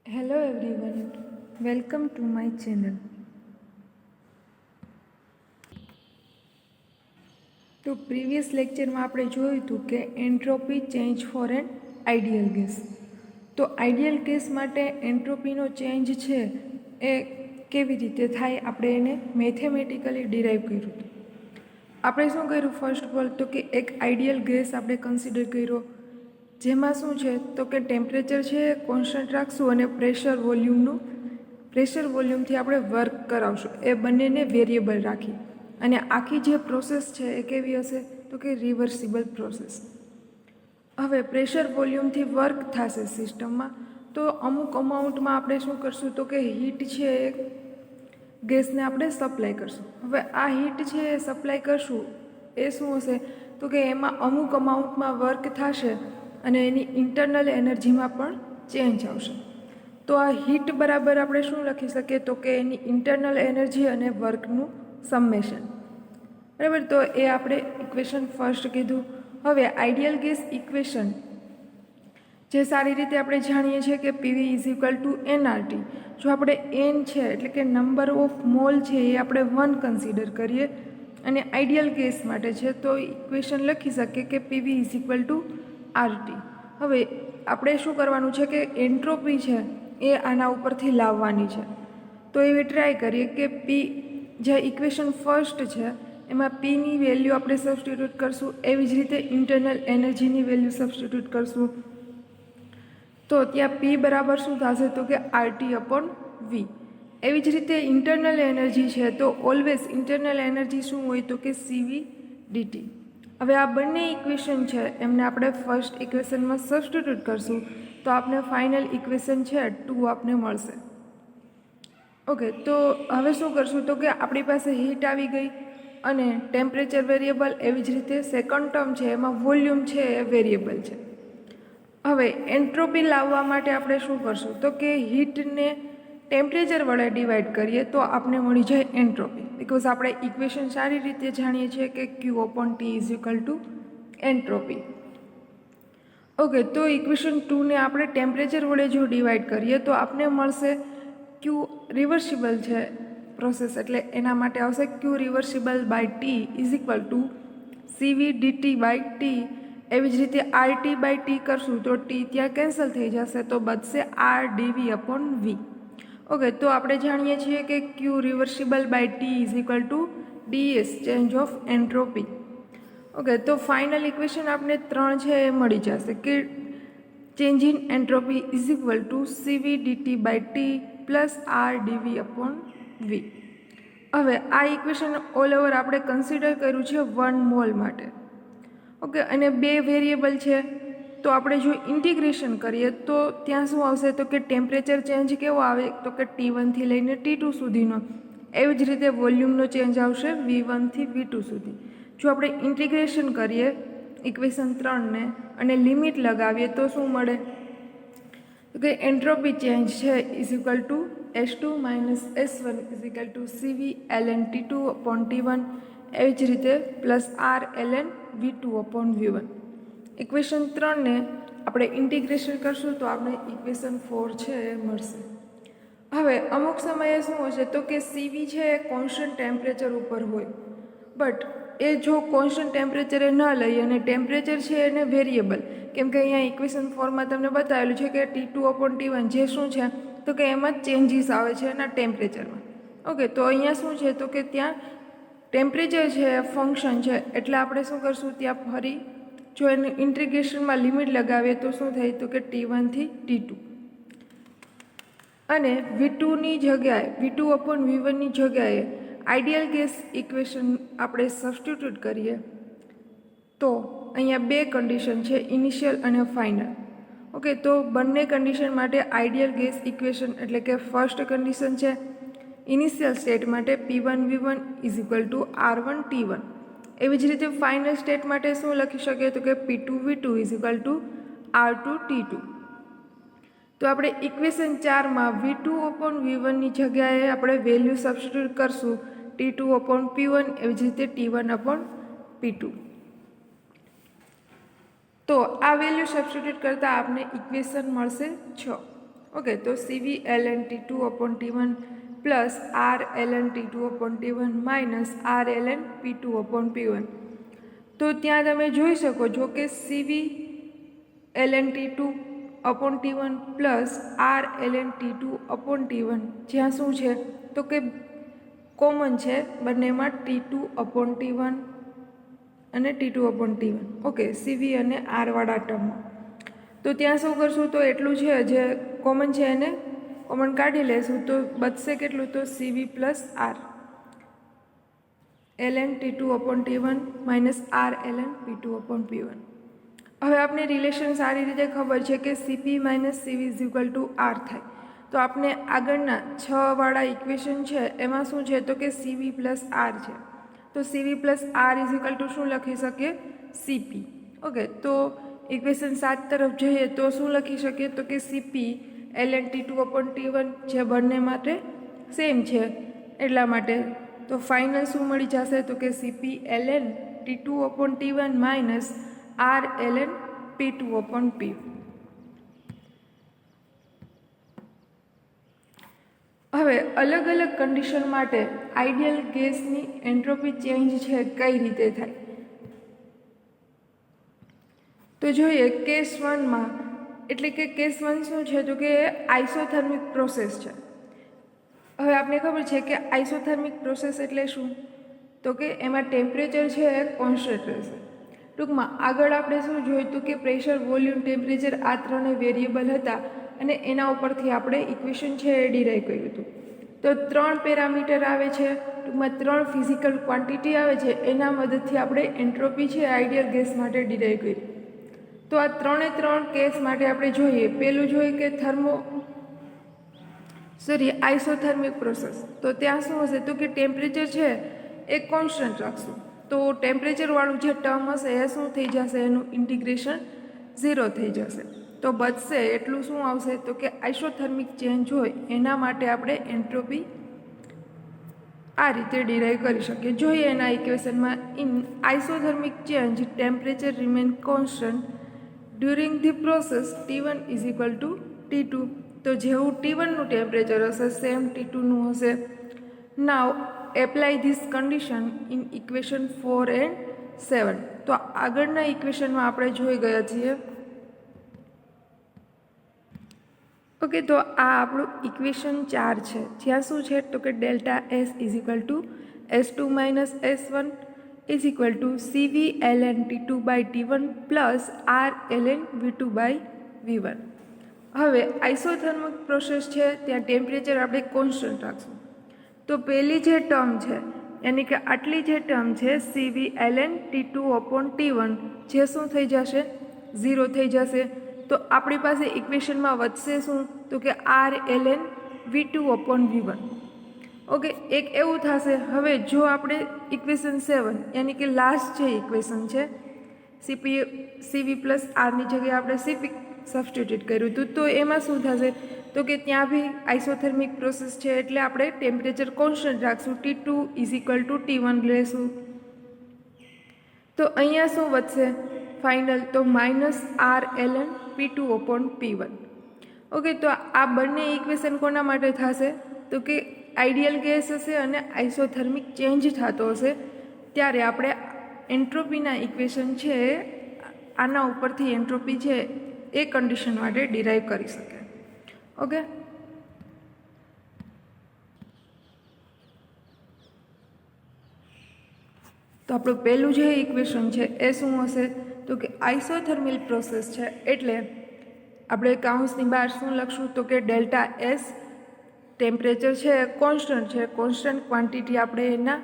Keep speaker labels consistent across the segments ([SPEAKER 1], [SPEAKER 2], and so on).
[SPEAKER 1] Hello everyone, welcome to my channel. તો previous લેક્ચરમાં આપણે જોયું હતું કે entropy change for an ideal gas. તો આઈડિયલ ગેસ માટે એન્ટ્રોપીનો ચેન્જ છે એ કેવી રીતે થાય આપણે એને મેથેમેટિકલી ડિરાઈવ કર્યું હતું. આપણે શું કર્યું ફર્સ્ટ ઓફ ઓલ તો કે એક આઈડિયલ ગેસ આપણે કન્સિડર કર્યો, જેમાં શું છે તો કે ટેમ્પરેચર છે કોન્સ્ટન્ટ રાખશું અને પ્રેશર વોલ્યુમથી આપણે વર્ક કરાવશું, એ બંનેને વેરિયેબલ રાખી. અને આખી જે પ્રોસેસ છે એ કેવી હશે તો કે રિવર્સિબલ પ્રોસેસ. હવે પ્રેશર વોલ્યુમથી વર્ક થશે સિસ્ટમમાં, તો અમુક અમાઉન્ટમાં આપણે શું કરશું તો કે હીટ છે એ ગેસને આપણે સપ્લાય કરશું. હવે આ હીટ છે એ સપ્લાય કરશું એ શું હશે તો કે એમાં અમુક અમાઉન્ટમાં વર્ક થશે અને એની ઇન્ટરનલ એનર્જીમાં પણ ચેન્જ આવશે. તો આ હીટ બરાબર આપણે શું લખી શકીએ તો કે એની ઇન્ટરનલ એનર્જી અને વર્કનું સમેશન. બરાબર, તો એ આપણે ઇક્વેશન ફર્સ્ટ કીધું. હવે આઈડિયલ ગેસ ઇક્વેશન જે સારી રીતે આપણે જાણીએ છીએ કે PV is equal two NRT. જો આપણે એન છે એટલે કે નંબર ઓફ મોલ છે એ આપણે 1 કન્સિડર કરીએ અને આઈડિયલ ગેસ માટે છે તો ઇક્વેશન લખી શકીએ કે PV is equal two RT. હવે આપણે શું કરવાનું છે કે એન્ટ્રોપી છે એ આના ઉપરથી લાવવાની છે. તો એવી ટ્રાય કરીએ કે પી જે ઇક્વેશન ફર્સ્ટ છે એમાં પીની વેલ્યુ આપણે સબસ્ટિટ્યૂટ કરશું, એવી જ રીતે ઇન્ટરનલ એનર્જીની વેલ્યુ સબસ્ટિટ્યૂટ કરશું. તો ત્યાં પી બરાબર શું થશે તો કે આરટી અપોન વી. એવી જ રીતે ઇન્ટરનલ એનર્જી છે તો ઓલવેઝ ઇન્ટરનલ એનર્જી શું હોય તો કે સીવી ડીટી. હવે આ બંને ઇક્વેશન છે એમને આપણે ફર્સ્ટ ઇક્વેશનમાં સબસ્ટિટ્યૂટ કરશું તો આપણે ફાઇનલ ઇક્વેશન છે 2 આપને મળશે. ઓકે, તો હવે શું કરશું તો કે આપણી પાસે હીટ આવી ગઈ અને ટેમ્પરેચર વેરિયેબલ, એવી જ રીતે સેકન્ડ ટર્મ છે એમાં વોલ્યુમ છે એ વેરિયેબલ છે. હવે એન્ટ્રોપી લાવવા માટે આપણે શું કરશું તો કે હીટને ટેમ્પરેચર વડે ડિવાઈડ કરીએ તો આપણે મળી જાય એન્ટ્રોપી. બિકોઝ આપણે ઇક્વેશન સારી રીતે જાણીએ છીએ કે Q upon T is equal to entropy. Okay, તો ઇક્વેશન 2ને આપણે ટેમ્પરેચર વડે જો ડિવાઈડ કરીએ તો આપણે મળશે ક્યુ રિવર્સિબલ છે પ્રોસેસ, એટલે એના માટે આવશે Q reversible by T is equal to CV DT by T. એવી જ રીતે આરટી બાય ટી કરશું તો ટી ત્યાં કેન્સલ થઈ જશે તો બચશે R DV upon V. Okay, તો આપણે જાણીએ છીએ કે Q reversible by T is equal to DS change of entropy. Okay, તો ફાઇનલ ઇક્વેશન આપણે 3 છે એ મળી જશે કે change in entropy is equal to CV DT by T plus R DV upon V. હવે આ ઇક્વેશન ઓલ ઓવર આપણે કન્સિડર કર્યું છે 1 મોલ માટે. ઓકે, અને 2 વેરિયેબલ છે તો આપણે જો ઇન્ટિગ્રેશન કરીએ તો ત્યાં શું આવશે તો કે ટેમ્પરેચર ચેન્જ કેવો આવે તો કે T1 લઈને T2 સુધીનો. એવી જ રીતે વોલ્યુમનો ચેન્જ આવશે V1 થી V2 સુધી. જો આપણે ઇન્ટિગ્રેશન કરીએ ઇક્વેશન 3ને અને લિમિટ લગાવીએ તો શું મળે તો કે એન્ટ્રોપી ચેન્જ છે is equal to S2 minus S1 is equal to CV ln T2 upon T1. એવી જ રીતે plus R ln V2 upon V1. Equation 3ને આપણે ઇન્ટિગ્રેશન કરશું તો આપણે ઇક્વેશન 4 છે એ મળશે. હવે અમુક સમયે શું હશે તો કે સીવી છે એ કોન્સ્ટન્ટ ટેમ્પરેચર ઉપર હોય, બટ એ જો કોન્સ્ટન્ટ ટેમ્પરેચરે ન લઈએ અને ટેમ્પરેચર છે એને વેરિયેબલ, કેમ કે અહીંયા ઇક્વેશન 4માં તમને બતાવેલું છે કે T2 અપોન T1 જે શું છે તો કે એમાં ચેન્જીસ આવે છે એના ટેમ્પરેચરમાં. ઓકે, તો અહીંયા શું છે તો કે ત્યાં ટેમ્પરેચર છે ફંક્શન છે એટલે આપણે શું કરશું ત્યાં ફરી જો એને ઇન્ટિગ્રેશનમાં લિમિટ લગાવીએ તો શું થાય તો કે T1 થી T2 અને V2ની જગ્યાએ V2 અપોન V1ની જગ્યાએ આઈડિયલ ગેસ ઇક્વેશન આપણે સબસ્ટિટ્યૂટ કરીએ તો અહીંયા 2 કન્ડિશન છે, ઇનિશિયલ અને ફાઇનલ. ઓકે, તો બંને કન્ડિશન માટે આઈડિયલ ગેસ ઇક્વેશન એટલે કે ફર્સ્ટ કન્ડિશન છે ઇનિશિયલ સ્ટેટ માટે P1V1 is equal two R1 T1. એવી જ રીતે ફાઇનલ સ્ટેટ માટે શું લખી શકીએ તો કે P2V2 is equal two R2 T2. તો આપણે ઇક્વેશન 4માં V2 અપોન V1ની જગ્યાએ આપણે વેલ્યુ સબસ્ટિટ્યૂટ કરશું T2 અપોન P1, એવી જ રીતે T1 અપોન P2. તો આ વેલ્યુ સબસ્ટિટ્યૂટ કરતાં આપણે ઇક્વેશન મળશે 6. ઓકે, તો CV ln T2 upon T1 plus R ln T2 upon T1 minus R ln P2 upon P1. તો ત્યાં તમે જોઈ શકો છો કે CV ln T2 upon T1 plus R ln T2 upon T1 જ્યાં શું છે તો કે કોમન છે બંનેમાં T2 upon T1 અને T2 upon T1. Okay, CV અને R વાળા ટર્મમાં. તો ત્યાં શું કરશું તો એટલું છે જે કોમન છે એને કોમન કાઢી લેશું તો બચશે કેટલું તો CV plus R ln T2 upon T1 minus R ln P2 upon P1. હવે આપણે રિલેશન સારી રીતે ખબર છે કે CP minus CV is equal two R થાય. તો આપણે આગળના 6 વાળા ઇક્વેશન છે એમાં શું છે તો કે CV પ્લસ R છે. તો CV plus R is equal two શું લખી શકીએ CP. ઓકે, તો ઇક્વેશન 7 તરફ જઈએ તો શું લખી શકીએ તો કે CP ln T2 upon T1 જે બંને માટે સેમ છે એટલા માટે. તો ફાઇનલ શું મળી જશે તો કે CP ln T2 upon T1 minus R ln P2 upon P. હવે અલગ અલગ કન્ડિશન માટે આઈડિયલ ગેસની એન્ટ્રોપી ચેન્જ છે કઈ રીતે થાય તો જોઈએ. કેસ 1માં એટલે કે કેસ 1 શું છે તો કે આઇસોથર્મિક પ્રોસેસ છે. હવે આપણે ખબર છે કે આઇસોથર્મિક પ્રોસેસ એટલે શું તો કે એમાં ટેમ્પરેચર છે એ કોન્સ્ટન્ટ રહેશે. ટૂંકમાં આગળ આપણે શું જોયું હતું કે પ્રેશર, વોલ્યુમ, ટેમ્પરેચર આ ત્રણે વેરિયેબલ હતા અને એના ઉપરથી આપણે ઇક્વેશન છે એ ડિરાઈવ કર્યું હતું. તો 3 પેરામીટર આવે છે, ટૂંકમાં 3 ફિઝિકલ ક્વોન્ટિટી આવે છે, એના મદદથી આપણે એન્ટ્રોપી છે આઈડિયલ ગેસ માટે ડિરાઈવ કરી. તો આ 3 કેસ માટે આપણે જોઈએ. પહેલું જોઈએ કે આઇસોથર્મિક પ્રોસેસ. તો ત્યાં શું હશે તો કે ટેમ્પરેચર છે એ કોન્સ્ટન્ટ રાખશું. તો ટેમ્પરેચરવાળું જે ટર્મ હશે એ શું થઈ જશે એનું ઇન્ટિગ્રેશન 0 થઈ જશે. તો બચશે એટલું શું આવશે તો કે આઇસોથર્મિક ચેન્જ હોય એના માટે આપણે એન્ટ્રોપી આ રીતે ડિરાઈવ કરી શકીએ. જોઈએ એના ઇક્વેશનમાં in isothermal change temperature remain constant during the process T1 is equal to T2. તો જેવું T1નું ટેમ્પરેચર હશે સેમ T2નું હશે. Now apply this condition in equation 4 and 7. તો આગળના ઇક્વેશનમાં આપણે જોઈ ગયા છીએ. ઓકે, તો આ આપણું ઇક્વેશન 4 છે જ્યાં શું છે તો કે delta S is equal to S2 minus S1 is equal to CV ln T2 by T1 plus R ln V2 by V1. હવે આઇસોથર્મિક પ્રોસેસ છે ત્યાં ટેમ્પરેચર આપણે કોન્સ્ટન્ટ રાખશું. તો પહેલી જે ટર્મ છે યાની કે આટલી જે ટર્મ છે CV ln T2 upon T1 જે શું થઈ જશે 0 થઈ જશે. તો આપણી પાસે ઇક્વેશનમાં વધશે શું તો કે R ln V2 upon V1. Okay, એક એવું થશે. હવે જો આપણે ઇક્વેશન 7 યાની કે લાસ્ટ જે ઇક્વેશન છે CV પ્લસ આરની જગ્યાએ આપણે CP સબસ્ટિટ્યુટ કર્યું હતું તો એમાં શું થશે તો કે ત્યાં બી આઇસોથર્મિક પ્રોસેસ છે એટલે આપણે ટેમ્પરેચર કોન્સ્ટન્ટ રાખશું. T2 is equal two T1 લેશું. તો અહીંયા શું વધશે ફાઇનલ તો minus R ln P2 upon P1. Okay, તો આ બંને ઇક્વેશન કોના માટે થશે તો કે આઈડિયલ ગેસ હશે અને આઇસોથર્મિક ચેન્જ થતો હશે ત્યારે આપણે એન્ટ્રોપીના ઇક્વેશન છે આના ઉપરથી એન્ટ્રોપી છે એ કન્ડિશન માટે ડિરાઈવ કરી શકે. ઓકે, તો આપણું પહેલું જે ઇક્વેશન છે એ શું હશે તો કે આઇસોથર્મિક પ્રોસેસ છે એટલે આપણે કાઉન્સની બહાર શું લખશું તો કે ડેલ્ટા S ટેમ્પરેચર છે કોન્સ્ટન્ટ છે, કોન્સ્ટન્ટ ક્વોન્ટિટી આપણે એના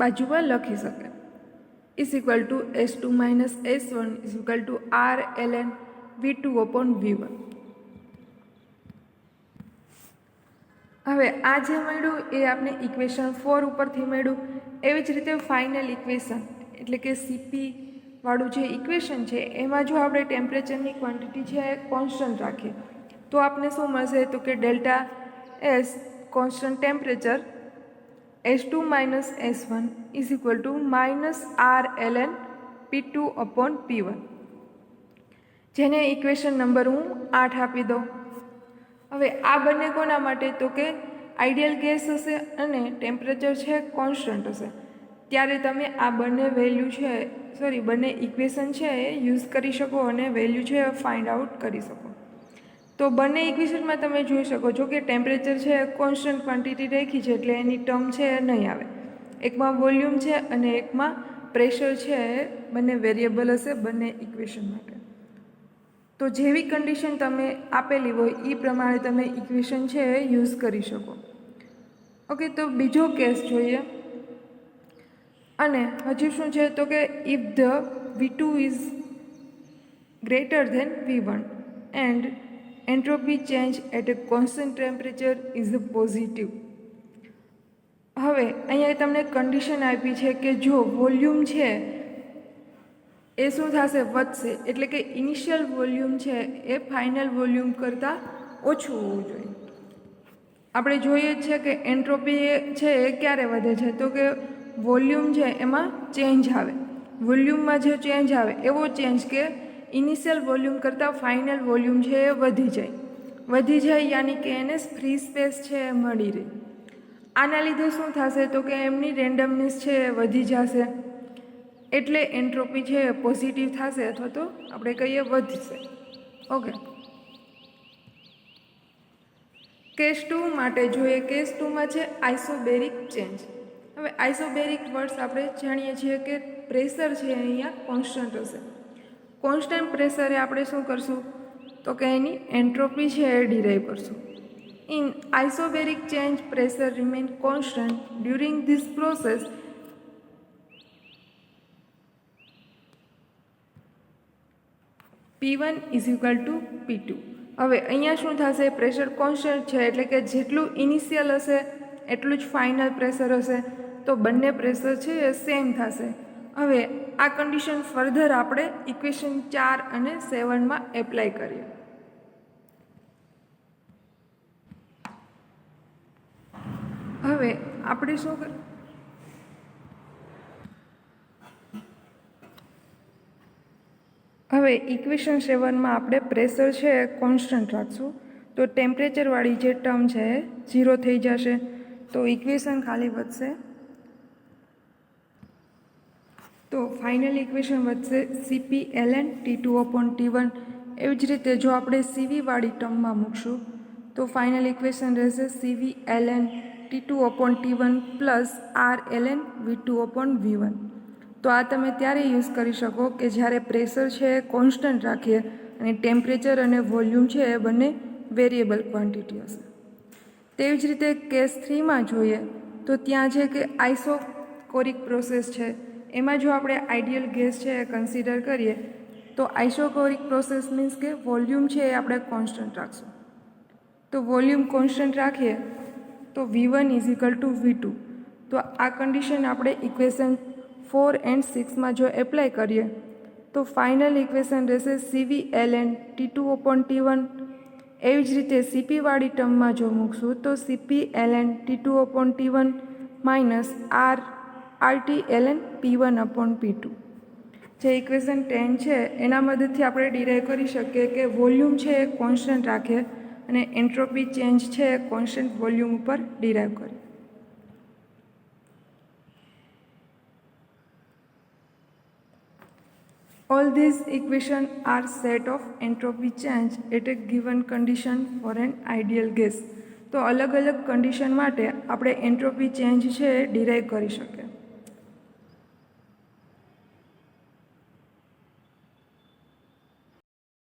[SPEAKER 1] બાજુમાં લખી શકીએ is equal to S2 minus S1 is equal two R ln V2 upon V1. હવે આ જે મળ્યું એ આપણે ઇક્વેશન 4 ઉપરથી મળ્યું. એવી જ રીતે ફાઇનલ ઇક્વેશન એટલે કે CP વાળું જે ઇક્વેશન છે એમાં જો આપણે ટેમ્પરેચરની ક્વોન્ટિટી છે એ કોન્સ્ટન્ટ રાખીએ તો આપણે શું મળશે તો કે delta S constant temperature S2 minus S1 is equal two minus R ln P2 upon P1 જેને ઇક્વેશન નંબર હું 8 આપી દઉં. હવે આ બંને કોના માટે? તો કે આઈડિયલ ગેસ હશે અને ટેમ્પરેચર છે કોન્સ્ટન્ટ હશે, ત્યારે તમે આ બંને વેલ્યુ છે બંને ઇક્વેશન છે એ યુઝ કરી શકો અને વેલ્યુ છે ફાઇન્ડ આઉટ કરી શકો. તો બંને ઇક્વેશનમાં તમે જોઈ શકો છો કે ટેમ્પરેચર છે કોન્સ્ટન્ટ ક્વોન્ટિટી રાખી છે એટલે એની ટર્મ છે એ નહીં આવે. એકમાં વોલ્યુમ છે અને એકમાં પ્રેશર છે એ બંને વેરિયેબલ હશે બંને ઇક્વેશન માટે. તો જેવી કન્ડિશન તમે આપેલી હોય એ પ્રમાણે તમે ઇક્વેશન છે એ યુઝ કરી શકો. ઓકે, તો બીજો કેસ જોઈએ. અને હજુ શું છે તો કે if the V2 is greater than V1 and entropy change at a constant temperature is positive. હવે અહીંયા તમને કન્ડિશન આપી છે કે જો વોલ્યુમ છે એ શું થશે? વધશે. એટલે કે ઇનિશિયલ વોલ્યુમ છે એ ફાઇનલ વોલ્યુમ કરતાં ઓછું હોવું જોઈએ. આપણે જોઈએ જ છે કે એન્ટ્રોપી છે એ ક્યારે વધે છે? તો કે વોલ્યુમ છે એમાં ચેન્જ આવે. વોલ્યુમમાં જે ચેન્જ આવે એવો ચેન્જ કે ઇનિશિયલ વોલ્યુમ કરતાં ફાઇનલ વોલ્યુમ છે એ વધી જાય યાની કે એને ફ્રી સ્પેસ છે એ મળી રહે. આના લીધે શું થશે? તો કે એમની રેન્ડમનેસ છે એ વધી જશે એટલે એન્ટ્રોપી છે એ પોઝિટિવ થશે અથવા તો આપણે કહીએ વધશે. ઓકે, કેસ 2 માટે જોઈએ. કેસ 2માં છે આઇસોબેરિક ચેન્જ. હવે આઇસોબેરિક વર્ડ્સ આપણે જાણીએ છીએ કે પ્રેશર છે અહીંયા કોન્સ્ટન્ટ હશે. કોન્સ્ટન્ટ પ્રેશરે આપણે શું કરશું? તો કે એની એન્ટ્રોપી છે એ ડિરાઈવ કરશું. In isobaric change pressure remain constant during this process P1 is equal to P2. હવે અહીંયા શું થશે? પ્રેશર કોન્સ્ટન્ટ છે એટલે કે જેટલું ઇનિશિયલ હશે એટલું જ ફાઇનલ પ્રેશર હશે, તો બંને પ્રેશર છે એ સેમ થશે. હવે આ કન્ડિશન ફર્ધર આપણે ઇક્વેશન 4 અને 7માં એપ્લાય કરીએ. હવે આપણે શું હવે ઇક્વેશન 7માં આપણે પ્રેશર છે એ કોન્સ્ટન્ટ રાખશું, તો ટેમ્પરેચરવાળી જે ટર્મ છે એ 0 થઈ જશે. તો ઇક્વેશન ખાલી વધશે. તો ફાઇનલ ઇક્વેશન વધશે Cp ln T2/T1. એવી જ રીતે જો આપણે CV વાળી ટર્મમાં મૂકશું તો ફાઇનલ ઇક્વેશન રહેશે CV ln T2/T1 plus R ln V2/V1. તો આ તમે ત્યારે યુઝ કરી શકો કે જ્યારે પ્રેશર છે એ કોન્સ્ટન્ટ રાખીએ અને ટેમ્પરેચર અને વોલ્યુમ છે એ બંને વેરિયેબલ ક્વોન્ટિટી હશે. તેવી જ રીતે કેસ 3માં જોઈએ તો ત્યાં છે કે આઇસોકોરિક પ્રોસેસ છે. એમાં જો આપણે આઈડિયલ ગેસ છે એ કન્સિડર કરીએ તો આઇસોકોરિક પ્રોસેસ મીન્સ કે વોલ્યુમ છે એ આપણે કોન્સ્ટન્ટ રાખશું. તો વોલ્યુમ કોન્સ્ટન્ટ રાખીએ તો V1 is equal two V2. તો આ કન્ડિશન આપણે ઇક્વેશન 4 and 6માં જો એપ્લાય કરીએ તો ફાઇનલ ઇક્વેશન રહેશે CV ln T2/T1. એવી જ રીતે CP વાળી ટર્મમાં જો મૂકશું તો CP ln T2/T1 minus RT ln P1/P2. જે ઇક્વેશન 10 છે એના મદદથી આપણે ડિરાઈવ કરી શકીએ કે વોલ્યુમ છે એ કોન્સ્ટન્ટ રાખે અને એન્ટ્રોપી ચેન્જ છે એ કોન્સ્ટન્ટ વોલ્યુમ ઉપર ડિરાઈવ કરીએ. All these equations are set of entropy change at a given condition for an ideal gas. તો અલગ અલગ કન્ડિશન માટે આપણે એન્ટ્રોપી ચેન્જ છે એ ડિરાઈવ કરી શકીએ.